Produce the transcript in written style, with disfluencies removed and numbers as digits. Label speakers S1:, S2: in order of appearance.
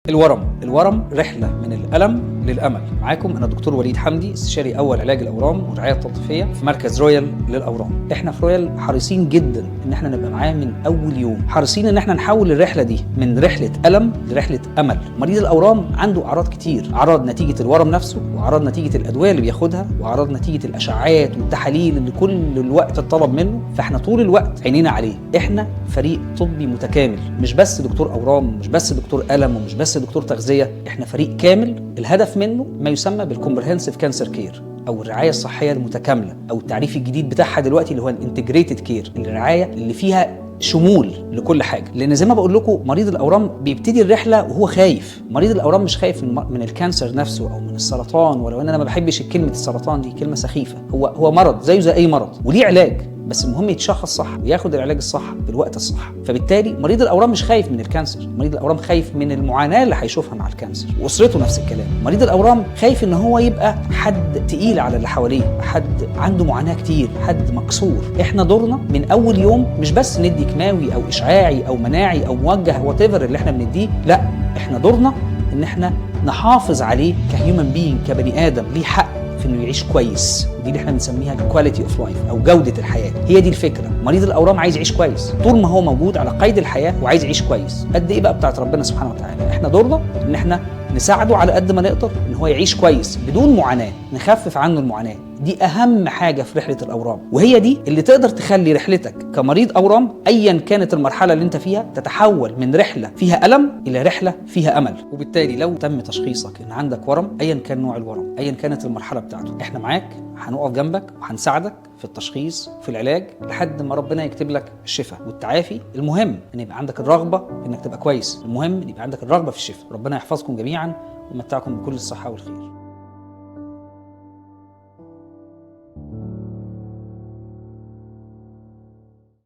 S1: الورم رحلة من الألم للأمل. معاكم أنا دكتور وليد حمدي، استشاري أول علاج الأورام والرعاية التلطيفية في مركز رويال للأورام. إحنا في رويال حريصين جدا إن إحنا نبقى معاه من أول يوم، حريصين إن إحنا نحول الرحلة دي من رحلة ألم لرحلة أمل. مريض الأورام عنده أعراض كتير، أعراض نتيجة الورم نفسه، وأعراض نتيجة الأدوية اللي بياخدها، وأعراض نتيجة الأشعاعات والتحاليل اللي كل الوقت اتطلب منه. فإحنا طول الوقت عينينا عليه. إحنا فريق طبي متكامل، مش بس دكتور أورام، مش بس دكتور ألم، ومش بس دكتور تغذية. احنا فريق كامل الهدف منه ما يسمى بالكومبرهنسيف كانسر كير، او الرعايه الصحيه المتكامله، او التعريف الجديد بتاعها دلوقتي اللي هو الانتجريتد كير، الرعايه اللي فيها شمول لكل حاجه. لان زي ما بقول لكم مريض الاورام بيبتدي الرحله وهو خايف. مريض الاورام مش خايف من الكانسر نفسه او من السرطان، ولو ان انا ما بحبش كلمه السرطان دي، كلمه سخيفه. هو مرض زيه زي اي مرض وليه علاج، بس المهم يتشخص صح وياخد العلاج الصح بالوقت الصح. فبالتالي مريض الاورام مش خايف من الكانسر، مريض الاورام خايف من المعاناه اللي هيشوفها مع الكانسر، واسرته نفس الكلام. مريض الاورام خايف ان هو يبقى حد تقيل على اللي حواليه، حد عنده معاناه كتير، حد مكسور. احنا دورنا من اول يوم مش بس ندي كيماوي او اشعاعي او مناعي او موجه وات ايفر اللي احنا بنديه، لا، احنا دورنا ان احنا نحافظ عليه كهيومن بينج، كبني ادم ليه حق في انه يعيش كويس. دي اللي احنا بنسميها الكواليتي اوف لايف او جوده الحياه. هي دي الفكره. مريض الاورام عايز يعيش كويس طول ما هو موجود على قيد الحياه، وعايز يعيش كويس. قد ايه بقى بتاعت ربنا سبحانه وتعالى. احنا دورنا ان احنا نساعده على قد ما نقدر ان هو يعيش كويس بدون معاناه، نخفف عنه المعاناه. دي اهم حاجه في رحله الاورام، وهي دي اللي تقدر تخلي رحلتك كمريض اورام ايا كانت المرحله اللي انت فيها تتحول من رحله فيها الم الى رحله فيها امل. وبالتالي لو تم تشخيصك ان عندك ورم ايا كان نوع الورم، ايا كانت المرحله بتاعته، احنا معاك، هنقف جنبك وهنساعدك في التشخيص في العلاج لحد ما ربنا يكتب لك الشفاء والتعافي. المهم ان يبقى عندك الرغبه في انك تبقى كويس، المهم ان يبقى عندك الرغبه في الشفاء. ربنا يحفظكم جميعا ويمتعكم بكل الصحه والخير.